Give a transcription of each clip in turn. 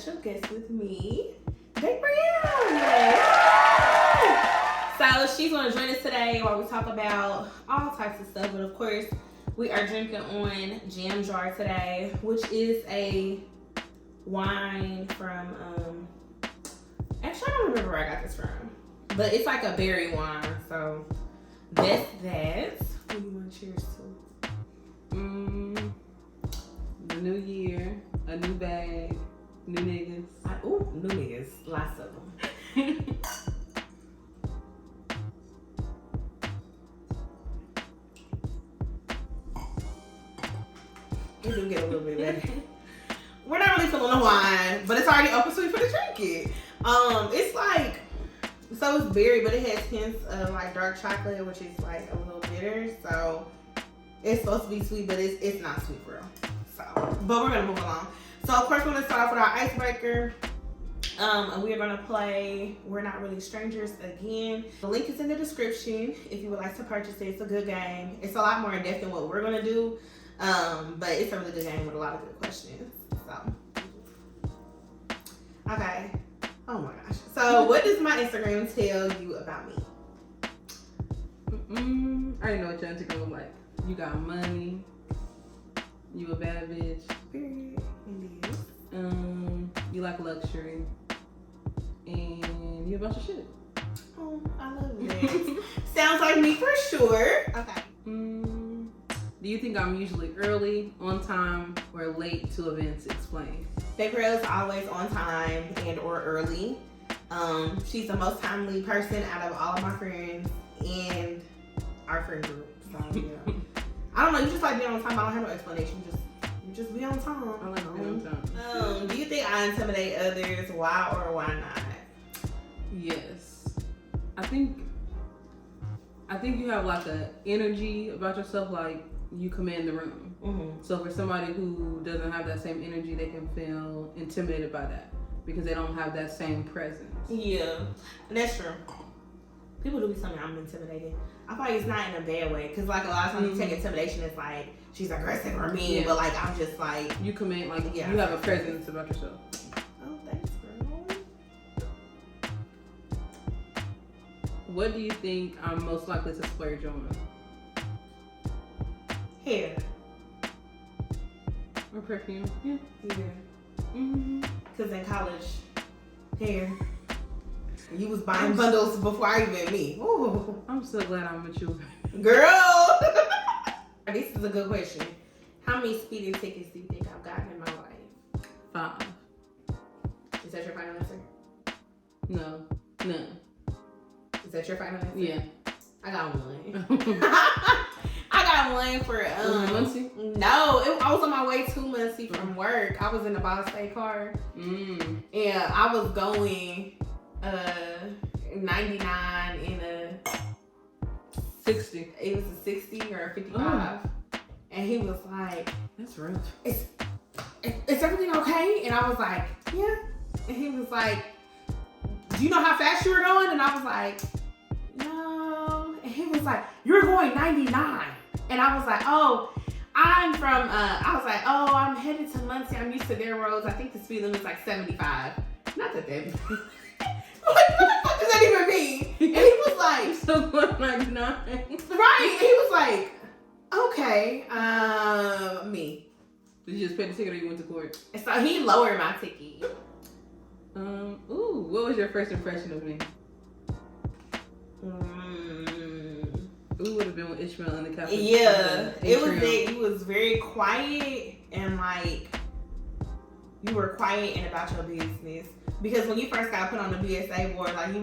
special guest with me, Gabrielle. So she's going to join us today while we talk about all types of stuff. But of course, we are drinking on Jam Jar today, which is a wine from, actually I don't remember where I got this from. But it's like a berry wine, so that's that. What do you want to cheers to? The new year, a new bag, new niggas. New niggas, lots of them. We do get a little bit better. We're not really feeling the wine, but it's already open so we finna drink it. It's like, so it's berry, but it has hints of like dark chocolate, which is like a little bitter. So it's supposed to be sweet, but it's not sweet for real. So, but we're gonna move along. So of course we're gonna start off with our icebreaker. And we are gonna play We're Not Really Strangers again. The link is in the description if you would like to purchase it. It's a good game. It's a lot more in depth than what we're gonna do. But it's a really good game with a lot of good questions. So, okay. Oh my gosh. So, what does my Instagram tell you about me? I already know what your Instagram look like. You got money. You a bad bitch. Period. Indeed. You like luxury. And you a bunch of shit. Oh, I love it. Sounds like me for sure. Okay. Do you think I'm usually early, on time, or late to events? Explain. Gabrielle is always on time and or early. She's the most timely person out of all of my friends and our friend group. So yeah. I don't know, you just like being on time. I don't have no explanation. You just be on time. I like being on time. Do you think I intimidate others? Why or why not? Yes. I think you have like a energy about yourself, like you command the room. Mm-hmm. So for somebody who doesn't have that same energy, they can feel intimidated by that because they don't have that same presence. Yeah, and that's true. People do be telling me I'm intimidated. I feel like it's not in a bad way because like a lot of times you take intimidation as like she's aggressive or mean, but like I'm just like you command, like you have a presence about yourself. Oh, thanks, girl. What do you think I'm most likely to splurge on? Hair. Or perfume? Yeah. Because in college, hair. You was buying bundles before I even me. Ooh. I'm so glad I'm mature. Girl! This is a good question. How many speeding tickets do you think I've gotten in my life? 5. Is that your final answer? No. None. Is that your final answer? Yeah. I got one. I got one for Muncie? No, I was on my way to Muncie from work. I was in the Ball State car. And I was going 99 in a 60. It was a 60 or a 55. And he was like, that's rough. Is everything okay? And I was like, yeah. And he was like, do you know how fast you were going? And I was like, no. And he was like, you're going 99. And I was like, oh, I'm headed to Muncie. I'm used to their roads. I think the speed limit is like 75. Not that that. What the fuck does that even mean? And he was like, so 199. Right. And he was like, okay, me. Did you just pay the ticket or you went to court? And so he lowered my ticket. What was your first impression of me? We would have been with Ishmael in the cafe. Yeah, it was that you was very quiet and like you were quiet and about your business. Because when you first got put on the BSA board, like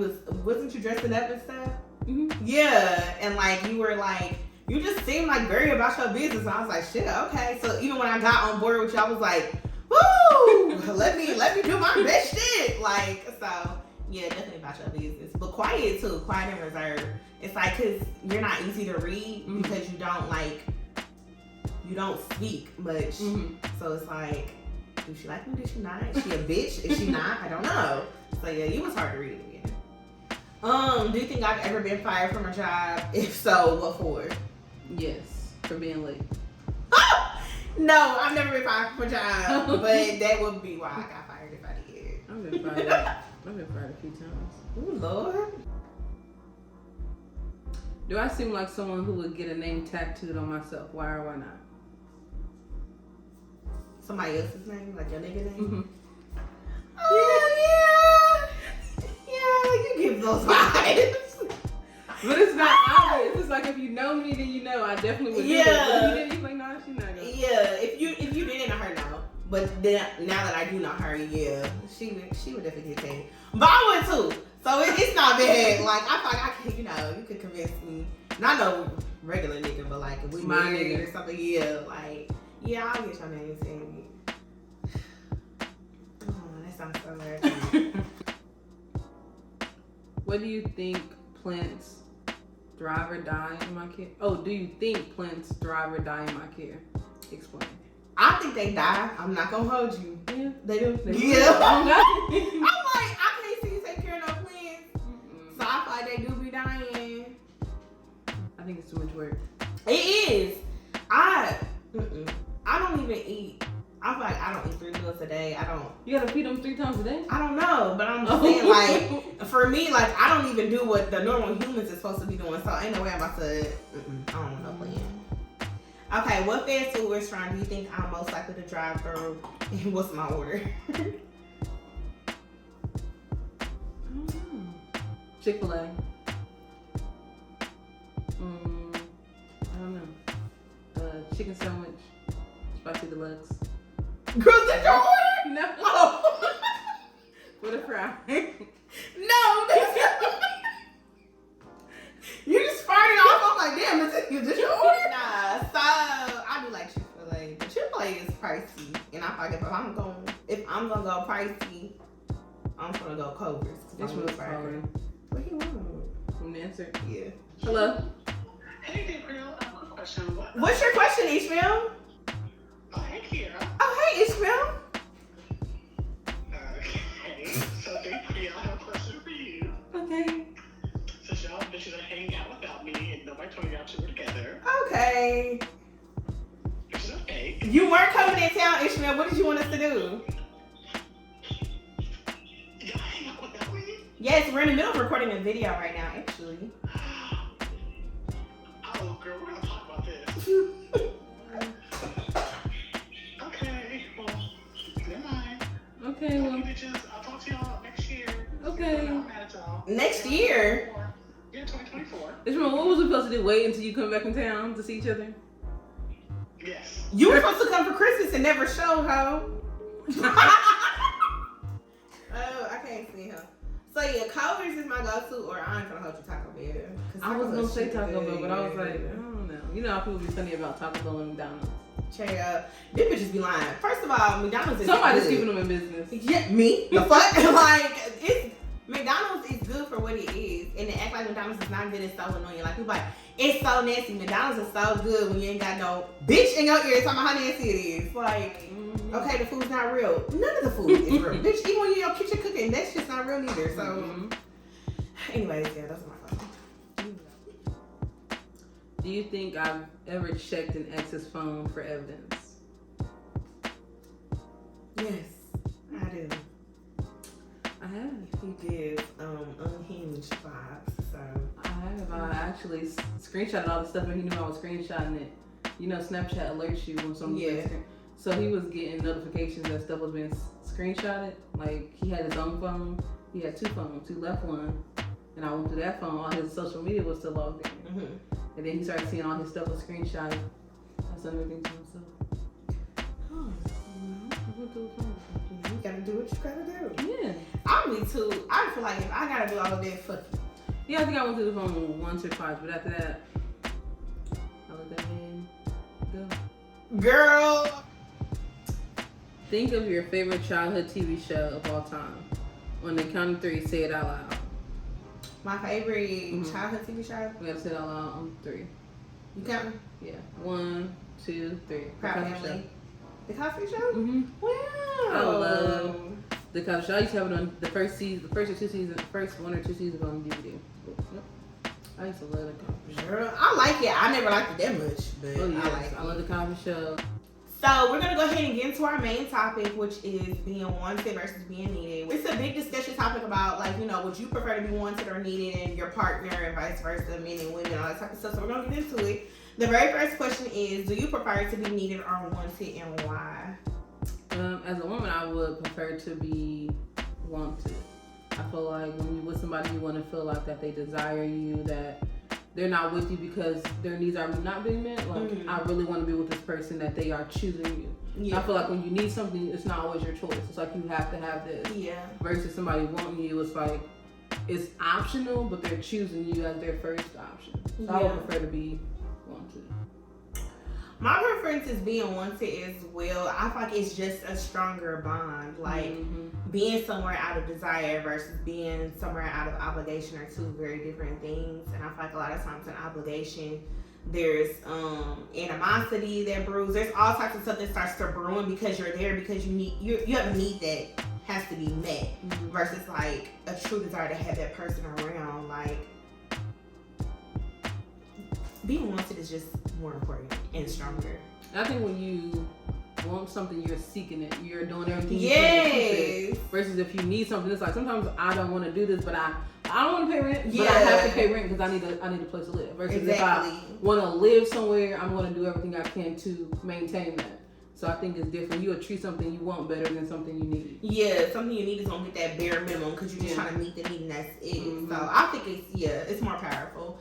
wasn't you dressing up and stuff? Mm-hmm. Yeah, and like you were like, you just seemed like very about your business. And I was like, shit, okay. So even when I got on board with you, I was like, woo, let me do my best shit. Like, so yeah, definitely about your business, but quiet too, quiet and reserved. It's like, cause you're not easy to read because you don't speak much. So it's like, do she like me? Did she not? Is she a bitch? Is she not? I don't know. So yeah, you was hard to read again. Do you think I've ever been fired from a job? If so, what for? Yes, for being late. No, I've never been fired from a job, but that would be why I got fired if I did. I've been fired. I've been fired a few times. Oh Lord. Do I seem like someone who would get a name tattooed on myself? Why or why not? Somebody else's name, like your nigga name. Mm-hmm. Oh yeah. You give those vibes. But it's not obvious. It's like if you know me, then you know. I definitely would. Yeah. Do it. But if you didn't, you're like, nah, she's not gonna. Yeah, if you didn't know her, no. But then now that I do know her, yeah, she would definitely get taken. But I would too. So it's not bad. Like I feel like I can, you could convince me. Not no regular nigga, but like if we My married nigga. or something, yeah, like yeah, I'll get your name said. Oh, that sounds so bad. What do you think plants thrive or die in my care? Oh, do you think plants thrive or die in my care? Explain. I think they die. I'm not gonna hold you. Yeah. They do. They Yeah. I'm do. like, I can't see you take care of no plants. Mm-mm. So I feel like they do be dying. I think it's too much work. It is. I don't even eat. I feel like I don't eat 3 meals a day. You gotta feed them 3 times a day? I don't know, but I'm just saying, like, for me, like, I don't even do what the normal humans is supposed to be doing. So ain't no way I'm about to. I don't want no plan. Okay, what fast food restaurant do you think I'm most likely to drive through? And what's my order? I don't know. Chick-fil-A. I don't know. Chicken sandwich. Spicy deluxe. Girl, is that your order? No. Oh. With a fry. No, you just farted off. I'm like, damn, is this your order? Nah, so I do like Chick-fil-A. But Chick-fil-A is pricey, and I feel like if I'm gonna go pricey, I'm gonna go Culver's. This one's calling. What he want? From the answer. Yeah. Hello? Hey, Gabriel, I have a question. What's your question, Ishmael? Oh, hey, Kira. Oh, hey, Ishmael. Okay, so Gabriel, I have a question for you. Okay. Since y'all bitches are hanging out without me and nobody told y'all two were together, Okay. which is okay. You weren't coming in town, Ishmael. What did you want us to do? Y'all hang out without me? Yes, we're in the middle of recording a video right now, actually. Oh, girl, we're gonna talk about this. Okay, well, never mind. Okay, well. You bitches, I'll talk to y'all next year. Okay. I'm mad at y'all. Next year? Yeah, 2024. Ishmael, what was we supposed to do? Wait until you come back in town to see each other? Yes. You were supposed to come for Christmas and never show, ho. Oh, I can't see her. So yeah, Culver's is my go-to, or I ain't gonna hold you Taco Bell. I was gonna say Bell's Taco Bell, good. but I was like, I don't know. You know how people be funny about Taco Bell and McDonald's. Check it out. Them bitches be lying. First of all, McDonald's is Somebody's good. keeping them in business. Yeah, me? The fuck? Like, McDonald's is good for what it is. And to act like McDonald's is not good is so annoying. Like, people like, it's so nasty. McDonald's is so good when you ain't got no bitch in your ear talking about how nasty it is. Like, okay, the food's not real. None of the food is real. Bitch, even when you're in your kitchen cooking, that's just not real either. So, anyways, yeah, that's my question. Do you think I've ever checked an ex's phone for evidence? Yes, I do. I have. He gives unhinged vibes, so. I have. I actually screenshotted all the stuff and he knew I was screenshotting it. You know, Snapchat alerts you when someone's Yeah. So he was getting notifications that stuff was being screenshotted. Like, he had his own phone. He had 2 phones. He left one. And I went through that phone. All his social media was still logged in. Mm-hmm. And then he started seeing all his stuff was screenshotted. I said everything to myself. Oh, I went through the phone. You gotta do what you gotta do. Yeah. I'm me too. I feel like if I gotta do all of that, fuck you. Yeah, I think I went through the phone once or twice, but after that, I let that man go. Girl. Think of your favorite childhood TV show of all time. On the count of 3, say it out loud. My favorite childhood TV show? We gotta say it out loud on 3. You got me? Yeah. 1, 2, 3. Proud Family. The Cosby Show? Mm-hmm. Wow. I love the Cosby Show. I used to have it on the first season, the first 1 or 2 seasons on DVD. Yep. I used to love the Cosby Show. Girl, I like it. I never liked it that much, but Oh yes, I like it. I love the Cosby Show. So we're gonna go ahead and get into our main topic, which is being wanted versus being needed. It's a big discussion topic about, like, you know, would you prefer to be wanted or needed in your partner and vice versa, men and women, all that type of stuff. So we're gonna get into it. The very first question is, do you prefer to be needed or wanted, and why? As a woman, I would prefer to be wanted. I feel like when you're with somebody, you want to feel like that they desire you, that they're not with you because their needs are not being met. Like, I really want to be with this person, that they are choosing you. Yeah. I feel like when you need something, it's not always your choice. It's like you have to have this. Yeah. Versus somebody wanting you, it's like it's optional, but they're choosing you as their first option. So I would prefer to be wanted. My preference is being wanted as well. I feel like it's just a stronger bond. Like, being somewhere out of desire versus being somewhere out of obligation are two very different things. And I feel like a lot of times in obligation, there's animosity that brews. There's all types of stuff that starts to brewing because you're there, because you have a need that has to be met. Versus like a true desire to have that person around. Like, being wanted is just more important and stronger. I think when you want something, you're seeking it. You're doing everything you can to keep it. Versus if you need something, it's like sometimes I don't want to do this, but I don't want to pay rent, but I have to pay rent because I need a place to live. Versus if I want to live somewhere, I'm going to do everything I can to maintain that. So I think it's different. You'll treat something you want better than something you need. Yeah, something you need is gonna get that bare minimum because you're just trying to meet the need, and that's it. So I think it's more powerful.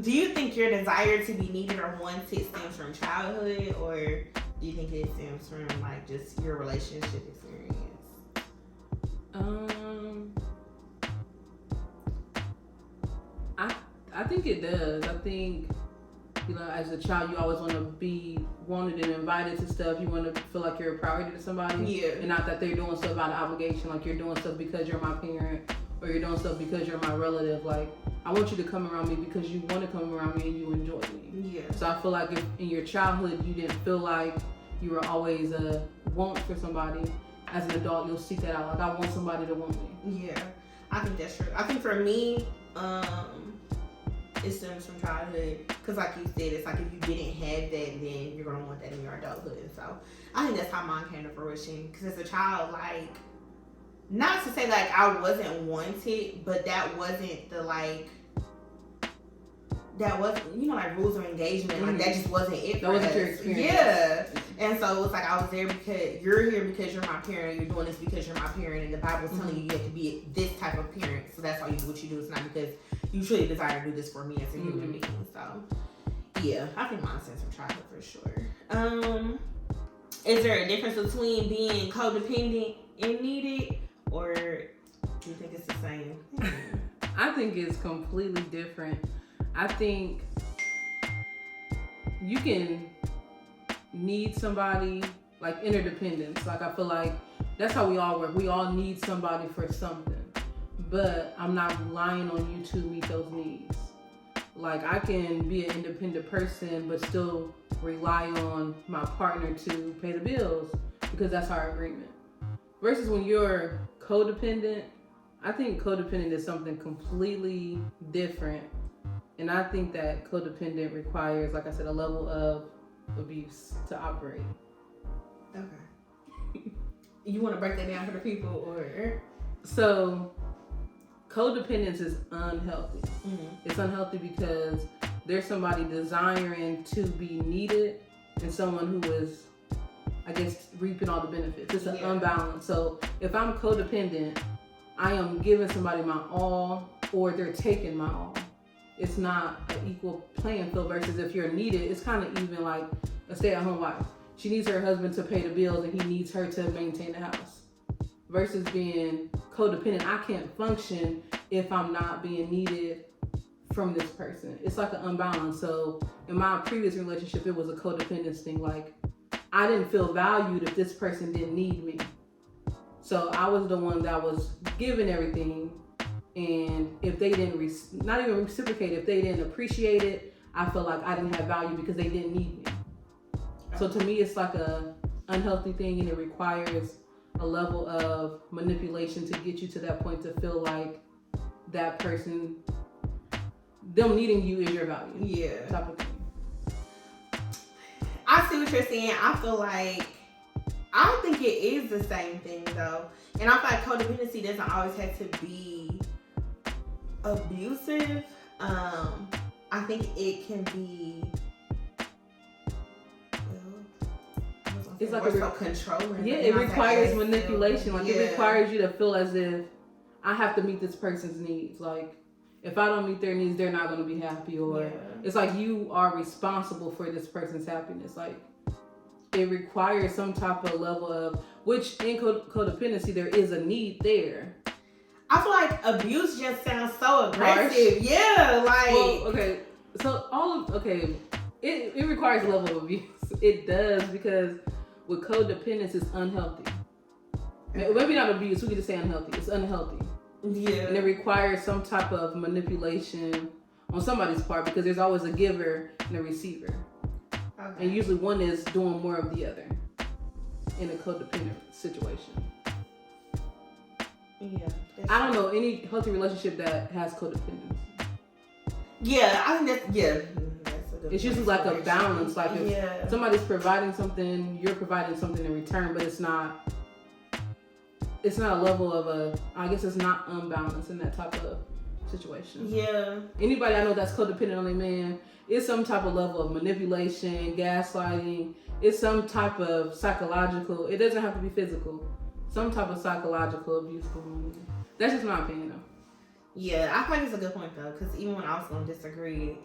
Do you think your desire to be needed or wanted stems from childhood, or do you think it stems from like just your relationship experience? I think it does. I think, you know, as a child, you always want to be wanted and invited to stuff. You want to feel like you're a priority to somebody. Yeah. And not that they're doing stuff out of obligation, like you're doing stuff because you're my parent or you're doing stuff because you're my relative. Like, I want you to come around me because you want to come around me and you enjoy me. Yeah. So I feel like if in your childhood you didn't feel like you were always a want for somebody, as an adult you'll seek that out. Like, I want somebody to want me. Yeah, I think that's true. I think for me, it stems from childhood, because like you said, it's like if you didn't have that, then you're gonna want that in your adulthood. And so I think that's how mine came to fruition. Because as a child, like, not to say like I wasn't wanted, but that wasn't the like, that wasn't, you know, like rules of engagement. Like, that just wasn't it. That wasn't your experience. Yeah. And so it was like I was there because you're here because you're my parent. You're doing this because you're my parent, and the Bible's telling you have to be this type of parent. So that's why you do what you do. It's not because you truly desire to do this for me as a human being. So yeah, I think mine stems from childhood for sure. Is there a difference between being codependent and needed, or do you think it's the same? I think it's completely different. I think you can need somebody, like interdependence. Like, I feel like that's how we all work. We all need somebody for something. But I'm not relying on you to meet those needs. Like, I can be an independent person, but still rely on my partner to pay the bills because that's our agreement. Versus when you're codependent, I think codependent is something completely different. And I think that codependent requires, like I said, a level of abuse to operate. Okay. You want to break that down for the people, or? So, codependence is unhealthy. It's unhealthy because there's somebody desiring to be needed and someone who is, I guess, reaping all the benefits. It's an unbalance. So if I'm codependent, I am giving somebody my all, or they're taking my all. It's not an equal playing field. Versus if you're needed, it's kind of even like a stay-at-home wife. She needs her husband to pay the bills and he needs her to maintain the house. Versus being codependent, I can't function if I'm not being needed from this person. It's like an unbalance. So in my previous relationship, it was a codependence thing. Like, I didn't feel valued if this person didn't need me. So I was the one that was giving everything, and if they didn't, not even reciprocate, if they didn't appreciate it, I felt like I didn't have value because they didn't need me. So to me, it's like a unhealthy thing, and it requires a level of manipulation to get you to that point to feel like that person, them needing you is your value. Yeah. Type of thing. I see what you're saying. I feel like I don't think it is the same thing though, and I feel like codependency doesn't always have to be abusive. I think it can be. It's like controlling. Yeah, it requires manipulation. Like it requires you to feel as if I have to meet this person's needs. Like if I don't meet their needs, they're not going to be happy. Or it's like you are responsible for this person's happiness. Like it requires some type of level of, which in codependency there is a need there. I feel like abuse just sounds so aggressive. Yeah, like okay. So it requires a level of abuse. It does, because with codependence, it's unhealthy. Maybe not abuse, we could just say unhealthy. It's unhealthy. Yeah. And it requires some type of manipulation on somebody's part, because there's always a giver and a receiver. Okay. And usually one is doing more of the other in a codependent situation. Yeah. I don't know any healthy relationship that has codependence. Yeah, I think that's, it's usually like a balance. Like if somebody's providing something, you're providing something in return, but it's not a level of I guess it's not unbalanced in that type of situation. Yeah. Anybody I know that's codependent on a man, it's some type of level of manipulation, gaslighting. It's some type of psychological, it doesn't have to be physical, some type of psychological abuse going on. That's just my opinion though. Yeah, I think it's a good point though, because even when I was going to disagree,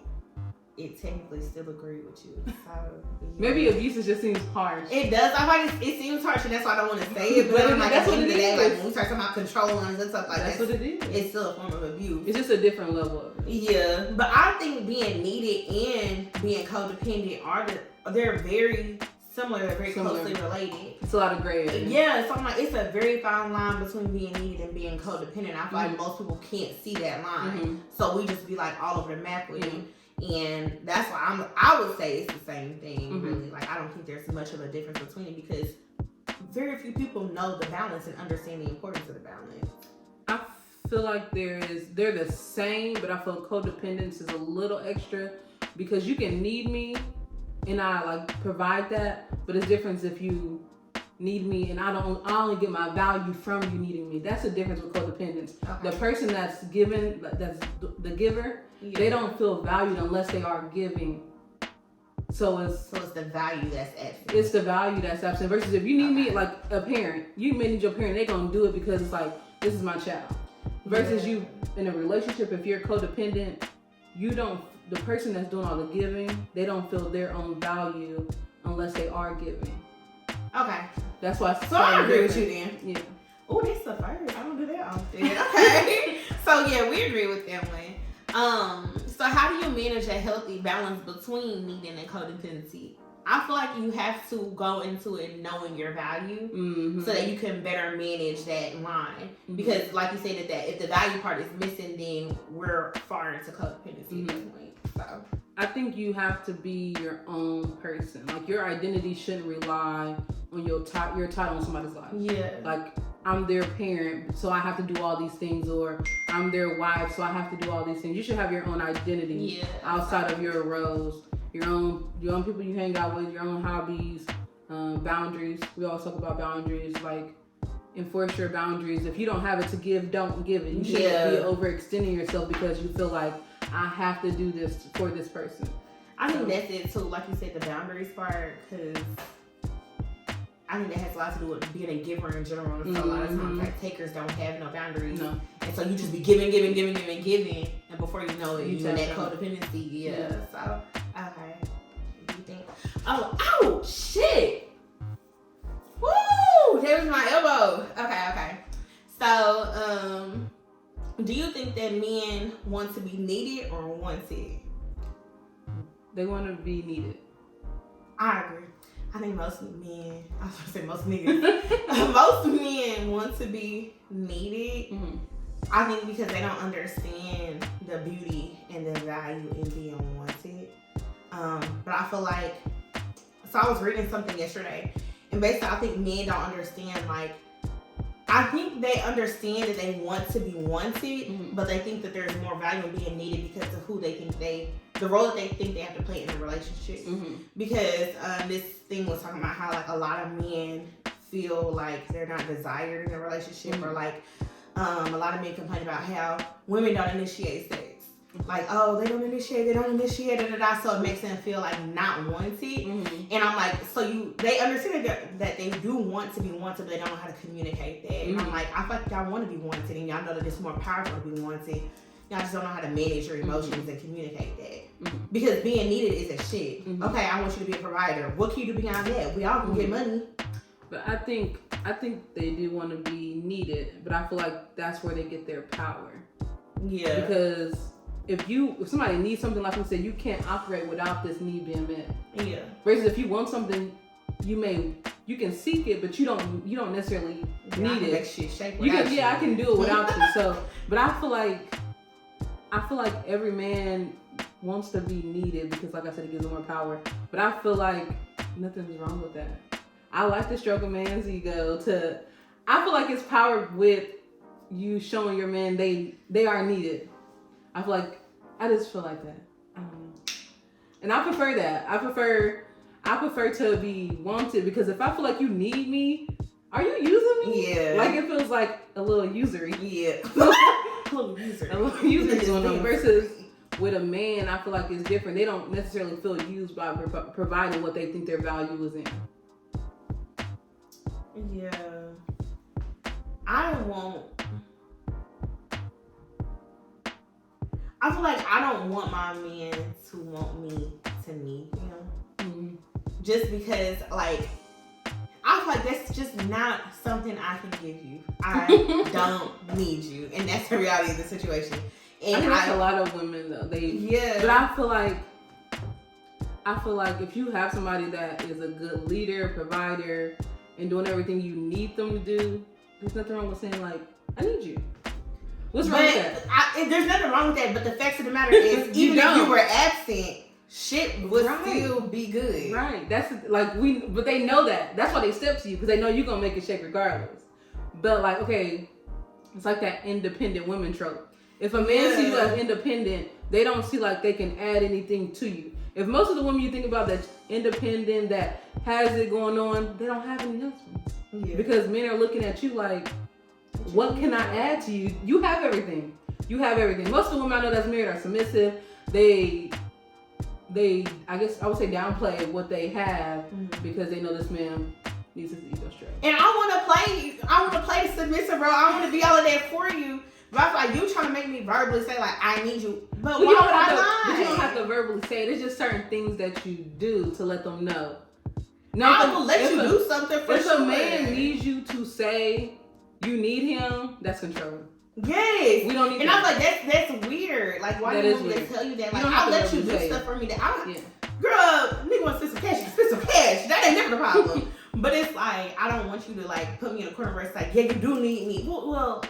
it technically still agreed with you. So, yeah. Maybe abuse just seems harsh. It does. I think it seems harsh, and that's why I don't want to say it. But like at the end of the day, like when we start talking about controlling and stuff like that, that's what it is. It's still a form of abuse. It's just a different level of it. Yeah, but I think being needed and being codependent they're very similar. They're very closely related. It's a lot of gray area. Yeah, so I'm like, it's a very fine line between being needed and being codependent. I feel like most people can't see that line, so we just be like all over the map with it. And that's why I would say it's the same thing, really. Like, I don't think there's much of a difference between it, because very few people know the balance and understand the importance of the balance. I feel like they're the same, but I feel codependence is a little extra, because you can need me and I like provide that, but it's different if you need me and I only get my value from you needing me. That's the difference with codependence. Okay. The person that's given, that's the giver, they don't feel valued unless they are giving. So it's the value that's absent. It's the value that's absent. Versus if you need me, like a parent, you may need your parent, they're gonna do it because it's like, this is my child. Versus you in a relationship, if you're codependent, the person that's doing all the giving, they don't feel their own value unless they are giving. Okay. That's why. So I agree with you then. Yeah. Oh, that's the first. I don't do that often. Okay. So yeah, we agree with that one. So how do you manage a healthy balance between needing and codependency? I feel like you have to go into it knowing your value so that you can better manage that line. Because like you said, that if the value part is missing, then we're far into codependency at that point. So I think you have to be your own person. Like your identity shouldn't rely on your title in somebody's life. Yeah. Like I'm their parent, so I have to do all these things, or I'm their wife, so I have to do all these things. You should have your own identity outside of your roles, your own people you hang out with, your own hobbies, boundaries. We always talk about boundaries, like enforce your boundaries. If you don't have it to give, don't give it. You shouldn't be overextending yourself because you feel like I have to do this for this person. I think that's it too, like you said, the boundaries part, because I think that has a lot to do with being a giver in general. So a lot of times, like, takers don't have no boundaries. No. And so you just be giving. And before you know it, you're in that codependency. Yeah. So, okay. What do you think? Oh, shit. Woo! There's my elbow. Okay. So, do you think that men want to be needed or wanted? They want to be needed. I agree. I think most men, I was going to say most niggas, most men want to be needed. I think because they don't understand the beauty and the value in being wanted. But I feel like, so I was reading something yesterday, and basically I think men don't understand, like, I think they understand that they want to be wanted, but they think that there's more value in being needed because of who they think they the role that they think they have to play in a relationship. Because this thing was talking about how like a lot of men feel like they're not desired in a relationship, or like a lot of men complain about how women don't initiate sex. Like, oh, they don't initiate, so it makes them feel like not wanted. And I'm like, so they understand that they do want to be wanted, but they don't know how to communicate that. And I'm like, I feel like y'all want to be wanted, and y'all know that it's more powerful to be wanted. Y'all just don't know how to manage your emotions and communicate that. Because being needed isn't shit. Okay, I want you to be a provider. What can you do beyond that? We all can get money. But I think they do want to be needed, but I feel like that's where they get their power. Yeah. Because if somebody needs something, like we said, you can't operate without this need being met. Yeah. Versus if you want something, you can seek it, but you don't necessarily need it. Make shit shake I can do it without you. So, but I feel like every man wants to be needed because, like I said, it gives them more power. But I feel like nothing's wrong with that. I like to stroke a man's ego. I feel like it's power with you showing your man they are needed. I just feel like that. I don't know. And I prefer that. I prefer to be wanted, because if I feel like you need me, are you using me? Yeah. Like it feels like a little usury. Yeah. A little usury going on. Versus with a man, I feel like it's different. They don't necessarily feel used by providing what they think their value is in. Yeah. I feel like I don't want my man to want me to need him. Just because, like, I feel like that's just not something I can give you. I don't need you. And that's the reality of the situation. And I think that's a lot of women, though. But I feel like if you have somebody that is a good leader, provider, and doing everything you need them to do, there's nothing wrong with saying, like, I need you. What's wrong with that? There's nothing wrong with that, but the fact of the matter is, even if you were absent, shit would still be good. Right. That's like but they know that. That's why they step to you, because they know you're gonna make it shake regardless. But like, okay, it's like that independent women trope. If a man sees you as independent, they don't see like they can add anything to you. If most of the women you think about that's independent, that has it going on, they don't have any husbands. Yeah. Because men are looking at you like, what can I add to you? You have everything. Most of the women I know that's married are submissive. They I guess I would say downplay what they have because they know this man needs his ego straight. And I want to play the submissive role. I want to be all of that for you. But I feel like you trying to make me verbally say like I need you. But why would I lie? But you don't have to verbally say it. It's just certain things that you do to let them know. I will let you do something for sure. If a man needs you to say you need him, that's controlling. Yes. We don't need and I'm like, that's weird. Like, why do you want me to tell you that? Like, I'll let you do stuff for me that girl, nigga want to spend some cash, you spend some cash. That ain't never the problem. But it's like, I don't want you to like put me in a corner where it's like, yeah, you do need me. Well,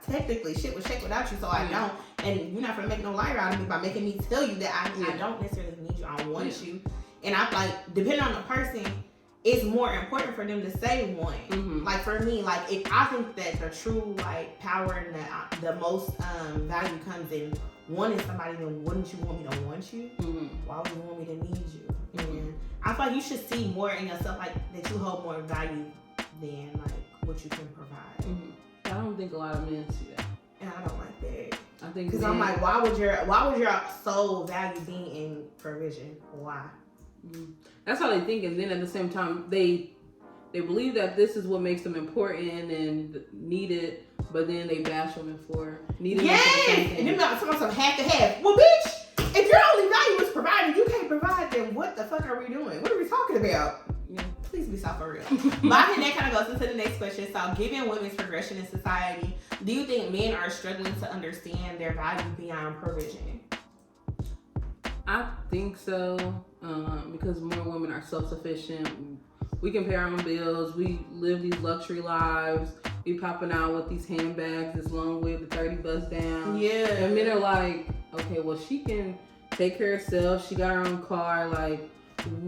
technically shit would shake without you, so I don't. And you're not gonna make no liar out of me by making me tell you that I don't necessarily need you. I want you. And I'm like, depending on the person, it's more important for them to say one. Like for me, like if I think that the true like power and the most value comes in wanting somebody, then wouldn't you want me to want you? Why would you want me to need you? And I feel like you should see more in yourself, like that you hold more value than like what you can provide. I don't think a lot of men see that, and I don't like that. I think because I'm like, why would your sole value be in provision? Why? That's how they think, and then at the same time, they believe that this is what makes them important and needed, but then they bash women for needing. And you're not talking about some half to half. Well, bitch, if your only value is providing, you can't provide. Then what the fuck are we doing? What are we talking about? Please be self-real. But I think that kind of goes into the next question. So, given women's progression in society, do you think men are struggling to understand their value beyond provision? I think so, because more women are self-sufficient. We can pay our own bills. We live these luxury lives. We popping out with these handbags, this long way, the 30 bust down. Yeah. And men are like, okay, well, she can take care of herself. She got her own car. Like,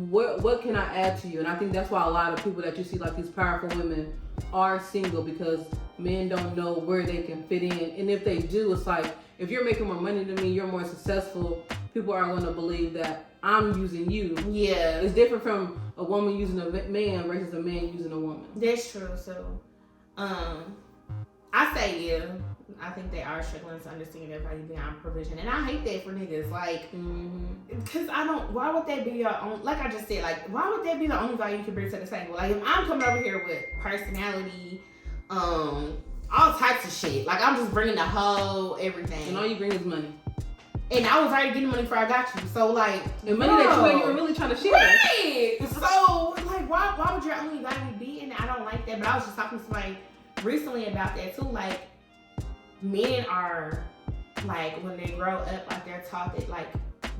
what can I add to you? And I think that's why a lot of people that you see, like these powerful women, are single, because men don't know where they can fit in. And if they do, it's like, if you're making more money than me, you're more successful, people are going to believe that I'm using you. Yeah. It's different from a woman using a man versus a man using a woman. That's true. So, I say yeah. I think they are struggling to understand their value beyond provision, and I hate that for niggas. Like, because I don't. Why would that be your own? Like I just said, like, why would that be the only value you can bring to the table? Like, if I'm coming over here with personality, all types of shit. Like, I'm just bringing the whole everything, and all you bring is money. And I was already getting money before I got you. So like, and money that you ain't even really trying to share. Right. So like, why would your only value be? And I don't like that. But I was just talking to somebody recently about that too. Like, men are like, when they grow up, like they're taught that like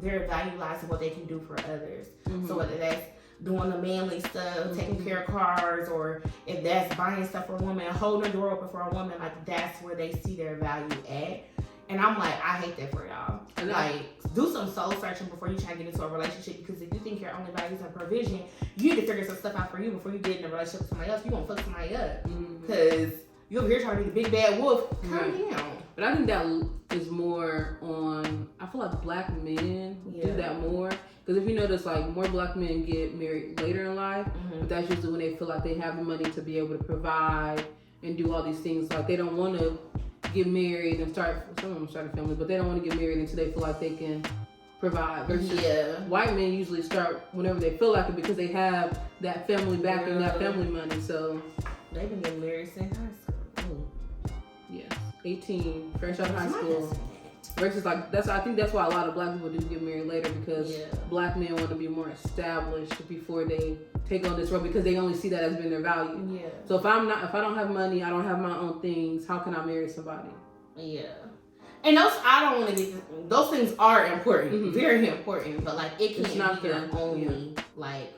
their value lies in what they can do for others. So whether that's doing the manly stuff, taking care of cars, or if that's buying stuff for a woman, holding the door open for a woman, like that's where they see their value at. And I'm like, I hate that for y'all. Like, do some soul searching before you try to get into a relationship, because if you think your only value is on provision, you need to figure some stuff out for you before you get in a relationship with somebody else. You gonna fuck somebody up. Because you over here trying to be the big bad wolf. Calm down. But I think that is more on, I feel like black men do that more. Because if you notice, like, more black men get married later in life, but that's usually when they feel like they have the money to be able to provide and do all these things. Like, they don't want to get married and some of them start a family, but they don't want to get married until they feel like they can provide. Versus white men usually start whenever they feel like it, because they have that family backing, that family money. So they've been getting married since high school. Yeah, 18, fresh out of high school. Versus like, I think that's why a lot of black people do get married later, because black men want to be more established before they take on this road, because they only see that as being their value. Yeah. So if I don't have money, I don't have my own things, how can I marry somebody? Yeah. And I don't want to get, those things are important, very important, but like it can't be your only like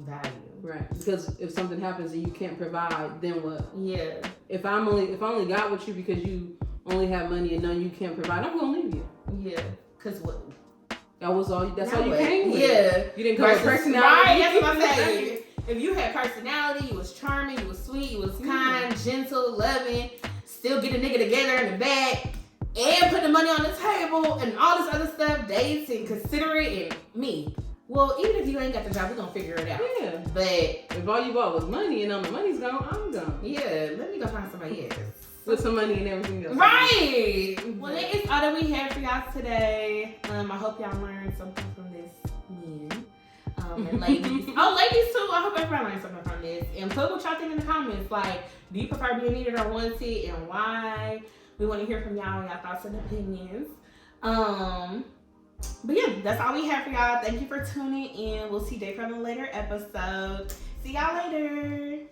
value. Right. Because if something happens and you can't provide, then what? Yeah. If I only got with you because you only have money and none you can't provide, I'm gonna leave you. Yeah. Cause what? That's all you came with. Yeah. You didn't come with personality. Right, that's what I'm saying. If you had personality, you was charming, you was sweet, you was kind, gentle, loving, still get a nigga together in the back, and put the money on the table and all this other stuff, dates and considerate and me. Well, even if you ain't got the job, we're gonna figure it out. Yeah. But if all you bought was money and all the money's gone, I'm gone. Yeah, let me go find somebody else. With some money and everything else. Right! Well, that is all that we have for y'all today. I hope y'all learned something from this men. And ladies. Ladies too. I hope everybody learned something from this. And put what y'all think in the comments. Like, do you prefer being needed or wanted, and why? We want to hear from y'all, y'all thoughts and opinions. But yeah, that's all we have for y'all. Thank you for tuning in. We'll see Jay from a later episode. See y'all later.